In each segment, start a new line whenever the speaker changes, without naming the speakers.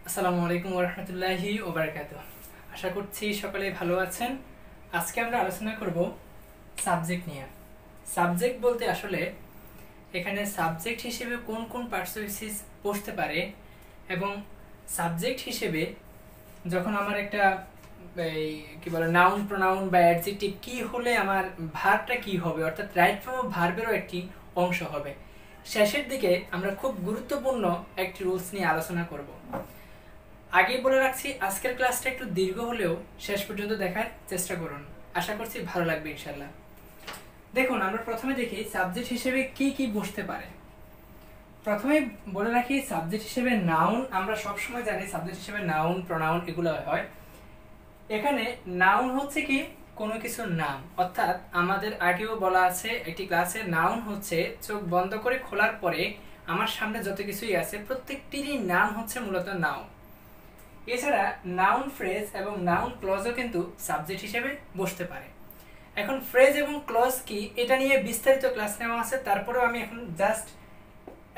আসসালামু আলাইকুম ওয়া রাহমাতুল্লাহি ওয়া বারাকাতুহু। আশা করছি সকলে ভালো আছেন। আজকে আমরা আলোচনা করব সাবজেক্ট নিয়ে। সাবজেক্ট বলতে আসলে এখানে সাবজেক্ট হিসেবে কোন কোন পার্সোনালিটিস বসতে পারে এবং সাবজেক্ট হিসেবে যখন আমার একটা কি বলে নাউন প্রোনাউন বা অ্যাডজেক্টিভ কি হলে আমার ভার্বটা কি হবে, অর্থাৎ রাইট ফর্ম অফ ভার্বেরও একটি অংশ হবে। শেষের দিকে আমরা খুব গুরুত্বপূর্ণ একটি রুলস নিয়ে আলোচনা করব। আগেই বলে রাখছি, আজকের ক্লাসটা একটু দীর্ঘ হলেও শেষ পর্যন্ত দেখার চেষ্টা করুন। আশা করছি ভালো লাগবে ইনশাল্লাহ। দেখুন, আমরা প্রথমে দেখি সাবজেক্ট হিসেবে কি কি বসতে পারে। প্রথমে বলে রাখি সাবজেক্ট হিসেবে নাউন, আমরা সবসময় জানি সাবজেক্ট হিসেবে নাউন প্রোনাউন এগুলো হয়। এখানে নাউন হচ্ছে কি কোনো কিছুর নাম, অর্থাৎ আমাদের আগেও বলা আছে একটি ক্লাসে নাউন হচ্ছে চোখ বন্ধ করে খোলার পরে আমার সামনে যত কিছুই আছে প্রত্যেকটিরই নাম হচ্ছে মূলত নাউন। এছাড়া নাউন ফ্রেজ এবং নাউন ক্লজও কিন্তু সাবজেক্ট হিসেবে বসতে পারে। এখন ফ্রেজ এবং ক্লজ কি এটা নিয়ে বিস্তারিত ক্লাস নেওয়া আছে, তারপরেও আমি এখন জাস্ট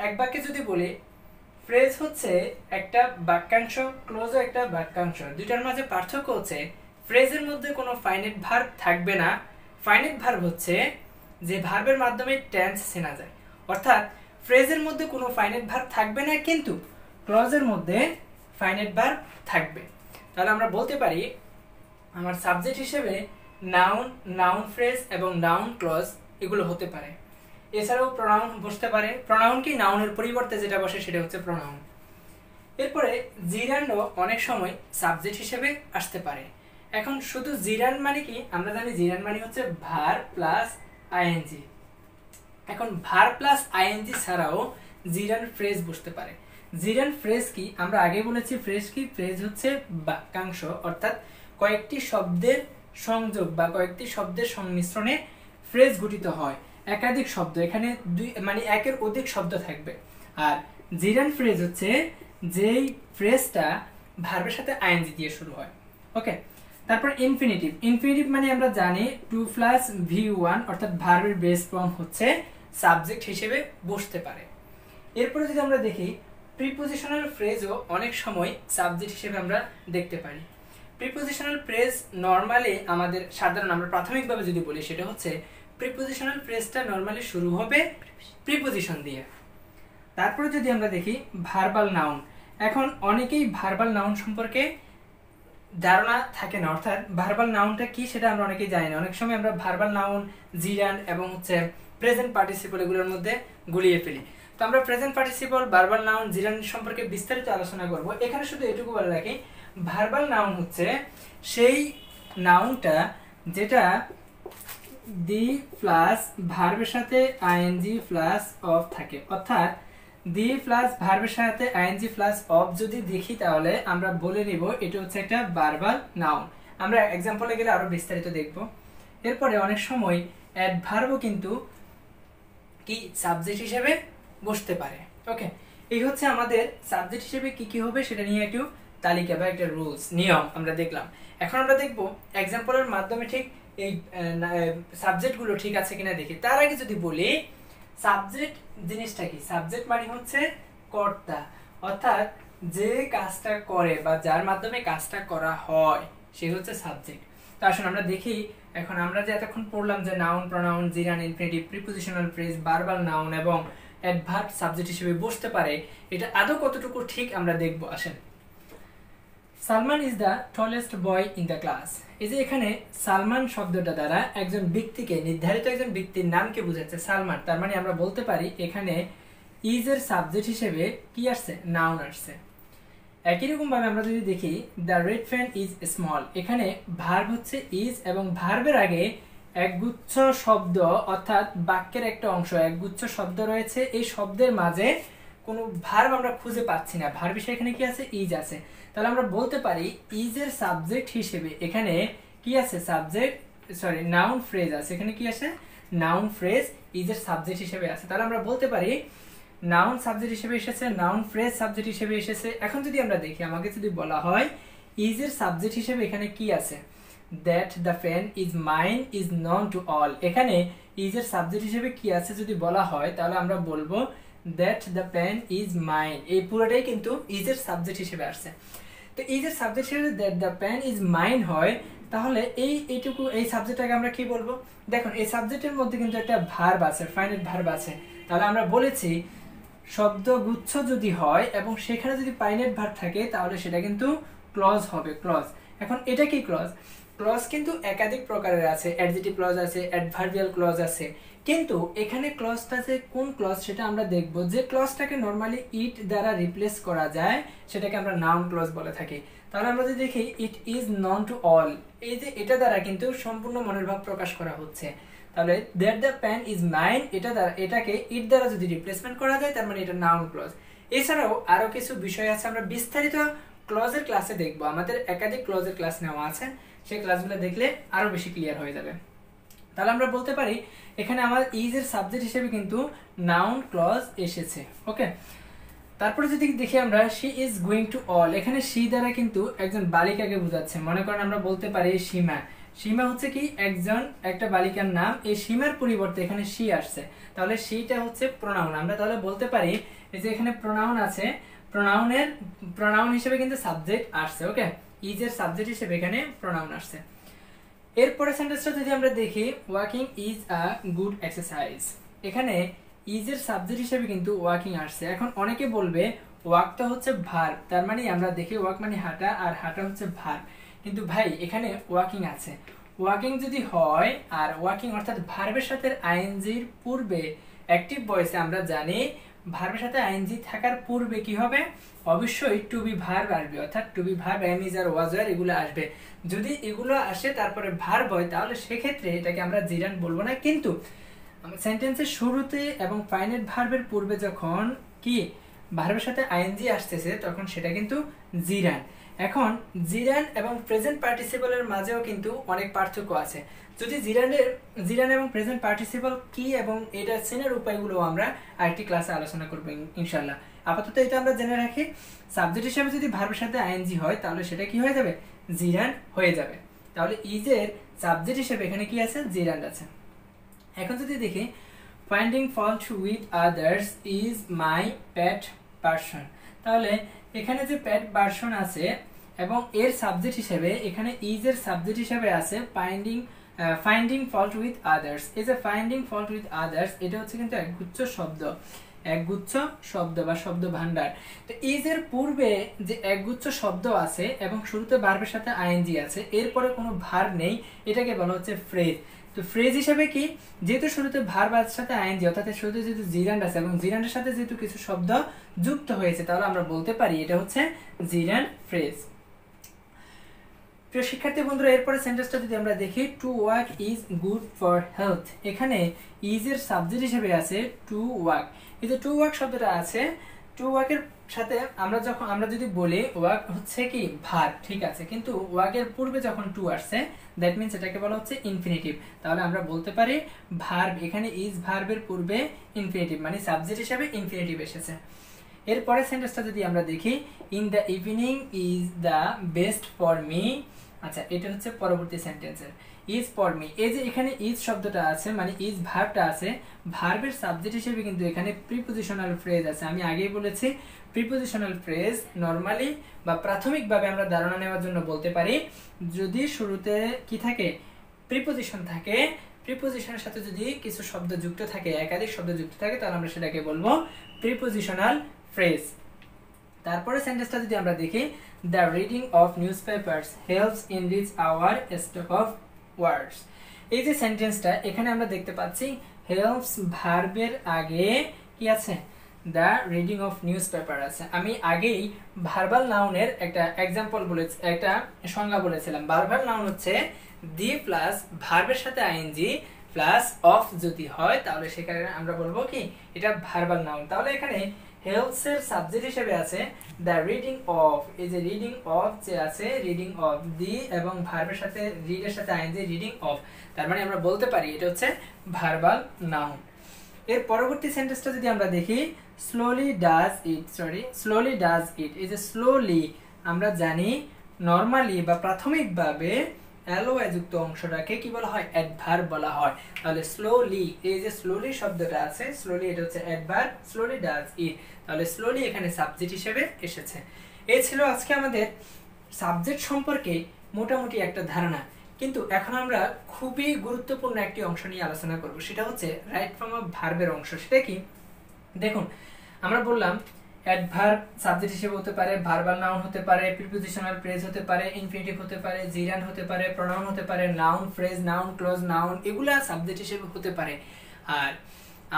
এক বাক্যে যদি বলি, ফ্রেজ হচ্ছে একটা বাক্যাংশ, ক্লজও একটা বাক্যাংশ। দুইটার মাঝে পার্থক্য হচ্ছে ফ্রেজের মধ্যে কোনো ফাইনাইট ভার্ব থাকবে না। ফাইনাইট ভার্ব হচ্ছে যে ভার্বের মাধ্যমে টেন্স চেনা যায়, অর্থাৎ ফ্রেজের মধ্যে কোনো ফাইনাইট ভার্ব থাকবে না, কিন্তু ক্লজের মধ্যে ফাইনাইট ভার্ব থাকবে। তাহলে আমরা বলতে পারি আমার সাবজেক্ট হিসেবে নাউন, নাউন ফ্রেজ এবং নাউন ক্লজ এগুলো হতে পারে। এছাড়াও প্রোনাউন বসতে পারে। প্রোনাউন কি নাউনের পরিবর্তে যেটা বসে সেটা হচ্ছে প্রোনাউন। এরপরে জিরান্ডও অনেক সময় সাবজেক্ট হিসেবে আসতে পারে। এখন শুধু জিরান্ড মানে কি, আমরা জানি জিরান্ড মানে হচ্ছে ভার্ব প্লাস আইএনজি। এখন ভার্ব প্লাস আইএনজি ছাড়াও জিরান্ড ফ্রেজ বসতে পারে। জিরান্ড ফ্রেজ কি আমরা আগে বলেছি, ফ্রেজ কি, ফ্রেজ হচ্ছে বাক্যাংশ, অর্থাৎ কয়েকটি শব্দের সংযোগ বা কয়েকটি শব্দের সংমিশ্রণে ফ্রেজ গঠিত হয়। একাধিক শব্দ, এখানে দুই মানে একের অধিক শব্দ থাকবে। আর জিরান্ড ফ্রেজ হচ্ছে যেই ফ্রেজটা ভার্বের সাথে আইএনজি দিয়ে শুরু হয়। ওকে, তারপর ইনফিনিটিভ। ইনফিনিটিভ মানে আমরা জানি টু প্লাস V1, অর্থাৎ ভার্বের বেস ফর্ম হচ্ছে সাবজেক্ট হিসেবে বসতে পারে। এরপরে যদি আমরা দেখি প্রিপোজিশনাল ফ্রেজও অনেক সময় সাবজেক্ট হিসেবে আমরা দেখতে পারি। প্রিপোজিশনাল ফ্রেজ নরমালি আমাদের সাধারণ, আমরা প্রাথমিকভাবে যদি বলি সেটা হচ্ছে প্রিপোজিশনাল ফ্রেজটা নরমালি শুরু হবে প্রিপোজিশন দিয়ে। তারপরে যদি আমরা দেখি ভার্বাল নাউন, এখন অনেকেই ভার্বাল নাউন সম্পর্কে ধারণা থাকে না, অর্থাৎ ভার্বাল নাউনটা কি সেটা আমরা অনেকেই জানি না। অনেক সময় আমরা ভার্বাল নাউন, জিরান্ড এবং হচ্ছে প্রেজেন্ট পার্টিসিপল এগুলোর মধ্যে গুলিয়ে ফেলি। তো আমরা প্রেজেন্ট পার্টিসিপল, ভার্বাল নাউন, জিরান্ড সম্পর্কে বিস্তারিত আলোচনা করব। এখানে শুধু এটুকু বলে রাখি, ভার্বাল নাউন হচ্ছে সেই নাউনটা যেটা দি প্লাস ভার্বের সাথে আইএনজি প্লাস অফ থাকে, অর্থাৎ দি প্লাস ভার্বের সাথে আইএনজি প্লাস অফ যদি দেখি তাহলে আমরা বলে নিব এটা হচ্ছে একটা ভার্বাল নাউন। আমরা এক্সাম্পলে গেলে আরো বিস্তারিত দেখব। এরপরে অনেক সময় অ্যাডভার্বও কিন্তু কি সাবজেক্ট হিসেবে বসতে পারে। ওকে, এই হচ্ছে আমাদের সাবজেক্ট হিসেবে কি কি হবে সেটা নিয়ে একটু তালিকা বা একটা রুলস নিয়ম আমরা দেখলাম। এখন আমরা দেখব এক্সাম্পলের মাধ্যমে ঠিক এই সাবজেক্টগুলো ঠিক আছে কিনা দেখি। তার আগে যদি বলি সাবজেক্ট জিনিসটা কি, সাবজেক্ট মানে হচ্ছে কর্তা, অর্থাৎ যে কাজটা করে বা যার মাধ্যমে কাজটা করা হয় সে হচ্ছে সাবজেক্ট। তো আসুন আমরা দেখি, এখন আমরা যে এতক্ষণ পড়লাম যে noun, pronoun, জিরান্ড, infinitive, prepositional phrase, verbal noun এবং অ্যাডভার্ব সাবজেক্ট হিসেবে বসতে পারে, এটা আদৌ কতটুকু ঠিক আমরা দেখব। আসেন, Salman is the tallest boy in the class. এই যে এখানে সালমান শব্দটা দ্বারা একজন ব্যক্তিকে, নির্ধারিত একজন ব্যক্তির নামকে বোঝাচ্ছে সালমান। তার মানে আমরা বলতে পারি এখানে ইজ এর সাবজেক্ট হিসেবে কি আসছে, নাউন আসছে। একই রকম ভাবে আমরা যদি দেখি the red fan is small, এখানে ভার্ব হচ্ছে ইজ এবং ভার্বের আগে একগুচ্ছ শব্দ, অর্থাৎ বাক্যের একটা অংশ, একগুচ্ছ শব্দ রয়েছে। এই শব্দের মাঝে কোনো ভার্ব আমরা খুঁজে পাচ্ছি না, ভার্ব হিসেবে এখানে কি আছে, ইজ আছে। তাহলে আমরা বলতে পারি ইজ এর সাবজেক্ট হিসেবে এখানে কি আছে, সাবজেক্ট সরি নাউন ফ্রেজ আছে। এখানে কি আছে, নাউন ফ্রেজ ইজ এর সাবজেক্ট হিসেবে আছে। তাহলে আমরা বলতে পারি নাউন সাবজেক্ট হিসেবে এসেছে, নাউন ফ্রেজ সাবজেক্ট হিসেবে এসেছে। এখন যদি আমরা দেখি, আমাকে যদি বলা হয় ইজ এর সাবজেক্ট হিসেবে এখানে কি আছে, that the fan is mine is known to all, এখানে ইজ এর সাবজেক্ট হিসেবে কি আছে যদি বলা হয় তাহলে আমরা বলবো that the pen is mine, এই পুরোটাই কিন্তু ইজ এর সাবজেক্ট হিসেবে আসছে। তো ইজ এর সাবজেক্ট হিসেবে that the pen is mine হয়, তাহলে এইটুকু এই সাবজেক্টটাকে আমরা কি বলবো? দেখুন এই সাবজেক্টের মধ্যে কিন্তু একটা ভার্ব আছে, ফাইনাইট ভার্ব আছে। তাহলে আমরা বলেছি শব্দগুচ্ছ যদি হয় এবং সেখানে যদি ফাইনাইট ভার্ব থাকে তাহলে সেটা কিন্তু ক্লজ হবে, ক্লজ। এখন এটা কি ক্লজ? ক্লজ কিন্তু একাধিক প্রকারের আছে, অ্যাডজেক্টিভ ক্লজ আছে, অ্যাডভার্বিয়াল ক্লজ আছে, কিন্তু এখানে ক্লজটা যে কোন ক্লজ সেটা আমরা দেখব। যে ক্লজটাকে নরমালি ইট দ্বারা রিপ্লেস করা যায় সেটাকে আমরা নাউন ক্লজ বলে থাকি। তাহলে আমরা যদি দেখি it is known to all, এই যে এটা দ্বারা কিন্তু সম্পূর্ণ মনের ভাব প্রকাশ করা হচ্ছে। তাহলে that the pen is mine, এটা দ্বারা এটাকে ইট দ্বারা যদি রিপ্লেসমেন্ট করা যায় তার মানে এটা নাউন ক্লজ। এছাড়াও আরো কিছু বিষয় আছে, আমরা বিস্তারিত ক্লজের ক্লাসে দেখবো, আমাদের একাধিক ক্লজের ক্লাস নেওয়া আছে, সেই ক্লাসগুলো দেখলে আরো বেশি ক্লিয়ার হয়ে যাবে। তাহলে আমরা বলতে পারি এখানে আমার ইজ এর সাবজেক্ট হিসেবে কিন্তু নাউন ক্লজ এসেছে। ওকে, তারপরে যদি দেখি আমরা she is going to all, এখানে শি দ্বারা কিন্তু একজন বালিকাকে বোঝাচ্ছে। মনে করেন আমরা বলতে পারি সীমা, সীমা হচ্ছে কি একটা বালিকার নাম, এই সীমার পরিবর্তে এখানে শি আসছে, তাহলে শিটা হচ্ছে প্রোনাউন। আমরা তাহলে বলতে পারি এই যে এখানে প্রোনাউন আছে, প্রোনাউন হিসেবে কিন্তু সাবজেক্ট আসছে। ওকে, ইজ এর সাবজেক্ট হিসেবে এখানে প্রোনাউন আসছে। এরপরে সেন্টেন্সটা যদি আমরা দেখি walking is a good exercise, এখানে ইজ এর সাবজেক্ট হিসেবে কিন্তু ওয়াকিং আসছে। এখন অনেকে বলবে ওয়াকটা হচ্ছে ভার্ব, তার মানে আমরা দেখি ওয়াক মানে হাঁটা, আর হাঁটা হচ্ছে ভার্ব, কিন্তু ভাই এখানে ওয়াকিং আছে। ওয়াকিং যদি হয় আর ওয়াকিং অর্থাৎ ভার্বের সাথে আইএনজির পূর্বে অ্যাক্টিভ ভয়েসে আমরা জানি ভার্বের সাথে আইএনজি থাকার পূর্বে কি হবে? অবশ্যই টু বি ভার্ব আসবে, অর্থাৎ to be verb, am is are was আর এগুলো আসবে। যদি এগুলো আসে তারপরে ভার্ব হয় তাহলে সেক্ষেত্রে এটাকে আমরা জিরান বলবো না, কিন্তু সেন্টেন্সের শুরুতে এবং ফাইনাইট ভার্বের পূর্বে যখন কি ভার্বের সাথে আইএনজি আসতেছে তখন সেটা কিন্তু জিরান। এখন জিরান এবং প্রেজেন্ট পার্টিসিপলের মাঝেও কিন্তু অনেক পার্থক্য আছে। যদি জিরান এবং প্রেজেন্ট পার্টিসিপল কি এবং এটা চেনার উপায়গুলো আমরা আরেকটি ক্লাসে আলোচনা করবো ইনশাল্লাহ। আপাতত এটা আমরা জেনে রাখি, সাবজেক্ট হিসেবে যদি ভার্বের সাথে আইএনজি হয় তাহলে সেটা কি হয়ে যাবে? জিরান হয়ে যাবে। তাহলে ইজের সাবজেক্ট হিসেবে এখানে কি আছে? জিরান আছে। এখন যদি দেখি finding fault with others is my pet person, তাহলে এখানে যে পেট পার্সন আছে এবং এর সাবজেক্ট হিসেবে এখানে ইজ এর সাবজেক্ট হিসেবে আছে ফাইন্ডিং ফল্ট উইথ আদার্স। এই যে ফাইন্ডিং ফল্ট উইথ আদার্স এটা হচ্ছে কিন্তু একগুচ্ছ শব্দ বা শব্দ ভান্ডার। তো ইজ এর পূর্বে যে একগুচ্ছ শব্দ আছে এবং শুরুতে ভার্বের সাথে আইএনজি আছে, এরপরে কোনো ভার্ব নেই, এটাকে বলা হচ্ছে ফ্রেজ। তো ফ্রেজ হিসেবে কি, যেহেতু শুরুতে ভার্বের সাথে আইএনজি অর্থাৎ শুরুতে যেহেতু জিরান্ড আছে এবং জিরান্ডের সাথে যেহেতু কিছু শব্দ যুক্ত হয়েছে তাহলে আমরা বলতে পারি এটা হচ্ছে জিরান্ড ফ্রেজ। প্রিয় শিক্ষার্থী বন্ধুরা, এরপরে সেন্টেন্সটা যদি আমরা দেখি to walk is good for health, এখানে ইজ এর সাবজেক্ট হিসেবে আছে টু ওয়াক। এই যে টু ওয়াক শব্দটা আছে, টু ওয়াকের সাথে আমরা যদি বলি ওয়াক হচ্ছে কি ভার্ব, ঠিক আছে, কিন্তু ওয়াকের পূর্বে যখন টু আসছে দ্যাট মিন্স এটাকে বলা হচ্ছে ইনফিনিটিভ। তাহলে আমরা বলতে পারি ভার্ব, এখানে ইজ ভার্বের পূর্বে ইনফিনিটিভ মানে সাবজেক্ট হিসেবে ইনফিনিটিভ এসেছে। এরপরে সেন্টেন্সটা যদি আমরা দেখি in the evening is the best for me, আচ্ছা এটা হচ্ছে পরবর্তী সেন্টেন্সের ইজ ফর মি। এই যে এখানে ইজ শব্দটা আছে মানে ইজ ভার্বটা আছে, ভার্বের সাবজেক্ট হিসেবে কিন্তু এখানে প্রিপোজিশনাল ফ্রেজ আছে। আমি আগেই বলেছি প্রিপোজিশনাল ফ্রেজ নরমালি বা প্রাথমিকভাবে আমরা ধারণা নেওয়ার জন্য বলতে পারি যদি শুরুতে কি থাকে? প্রিপোজিশন থাকে, প্রিপোজিশনের সাথে যদি কিছু শব্দ যুক্ত থাকে, একাধিক শব্দ যুক্ত থাকে তাহলে আমরা সেটাকে বলবো প্রিপোজিশনাল ফ্রেজ। তারপরে সেন্টেন্সটা যদি আমরা দেখি the reading of newspapers helps enrich our stock of words. এই যে সেন্টেন্সটা এখানে আমরা দেখতে পাচ্ছি হেল্পস ভার্বের আগে কি আছে? The reading of news paper আছে। আমি আগেই ভার্বাল নাউনের একটা এক্সাম্পল বলেছি, একটা সংজ্ঞা বলেছিলাম। ভার্বাল নাউন হচ্ছে দি প্লাস ভার্বের সাথে আইএনজি প্লাস অফ যদি হয় তাহলে সেখানে আমরা বলবো কি এটা ভার্বাল নাউন। তাহলে এখানে হেল্পস এর সাবজেক্ট হিসেবে আছে দ্য রিডিং অফ, এই যে রিডিং অফ যে আছে রিডিং অফ দি এবং ভার্বের সাথে রিড এর সাথে আইএনজি রিডিং অফ, তার মানে আমরা বলতে পারি এটা হচ্ছে ভার্বাল নাউন। এর পরবর্তী সেন্টেন্সটা যদি আমরা দেখি স্লোলি ডাজ ইট, এই যে স্লোলি আমরা জানি নরমালি বা প্রাথমিকভাবে এলওয়াই যুক্ত অংশটাকে কি বলা হয়? অ্যাডভার্ব বলা হয়। তাহলে স্লোলি, এই যে স্লোলি শব্দটা আছে, স্লোলি এটা হচ্ছে অ্যাডভার্ব, স্লোলি ডাজ ইট, তাহলে স্লোলি এখানে সাবজেক্ট হিসেবে এসেছে। এই ছিল আজকে আমাদের সাবজেক্ট সম্পর্কে মোটামুটি একটা ধারণা। কিন্তু এখন আমরা খুবই গুরুত্বপূর্ণ একটি অংশ নিয়ে আলোচনা করব, সেটা হচ্ছে রাইট ফর্ম অফ ভার্বের অংশ। সেটা কি? দেখুন, আমরা বললাম অ্যাডভার্ব সাবজেক্ট হিসেবে হতে পারে, ভার্বাল নাউন হতে পারে, প্রিপোজিশনাল ফ্রেজ হতে পারে, ইনফিনিটিভ হতে পারে, জিরান্ড হতে পারে, প্রোনাউন হতে পারে, noun phrase, noun clause, noun, এগুলা সাবজেক্ট হিসেবে হতে পারে। আর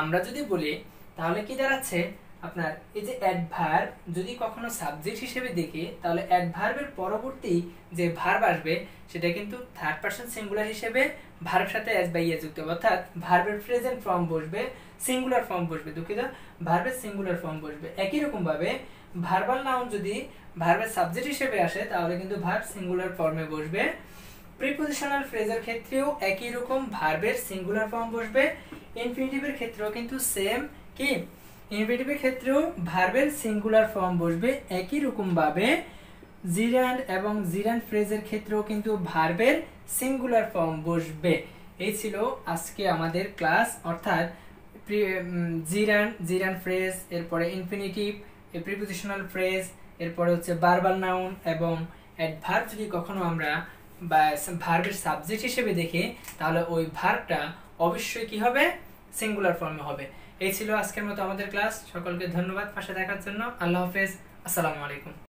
আমরা যদি বলি তাহলে কি দাঁড়াচ্ছে আপনার, এই যে অ্যাডভার্ব যদি কখনো সাবজেক্ট হিসেবে দেখি, তাহলে অ্যাডভার্বের পরবর্তী যে ভার্ব আসবে সেটা কিন্তু থার্ড পারসন সিঙ্গুলার হিসেবে ভার্বের সাথে এস বাই এস যুক্ত, অর্থাৎ ভার্বের প্রেজেন্ট ফর্ম বসবে, সিঙ্গুলার ফর্ম বসবে, দুঃখিত, ভার্বের সিঙ্গুলার ফর্ম বসবে। একই রকম ভাবে ভার্বাল নাউন যদি ভার্বের সাবজেক্ট হিসেবে আসে তাহলে কিন্তু ভার্ব সিঙ্গুলার ফর্মে বসবে। প্রিপোজিশনাল ফ্রেজের ক্ষেত্রেও একই রকম ভার্বের সিঙ্গুলার ফর্ম বসবে। ইনফিনিটিভের ক্ষেত্রেও কিন্তু সেম, কি ইনফিনিটিভের ক্ষেত্রেও ভার্বের সিঙ্গুলার ফর্ম বসবে। একই রকম ভাবে জিরান্ড এবং জিরান্ড ফ্রেজের ক্ষেত্রেও কিন্তু ভার্বের সিঙ্গুলার ফর্ম বসবে। এই ছিল আজকে আমাদের ক্লাস, অর্থাৎ জিরান্ড ফ্রেজ, এরপরে ইনফিনিটিভ, প্রিপোজিশনাল ফ্রেজ, এরপরে হচ্ছে ভার্বাল নাউন এবং অ্যাডভার্ব যদি কখনো আমরা বা ভার্বের সাবজেক্ট হিসেবে দেখি তাহলে ওই ভার্বটা অবশ্যই কি হবে? সিঙ্গুলার ফর্মে হবে। এই ছিল আজকের মতো আমাদের ক্লাস। সকলকে ধন্যবাদ পাশে দেখার জন্য। আল্লাহ হাফেজ, আসসালামু আলাইকুম।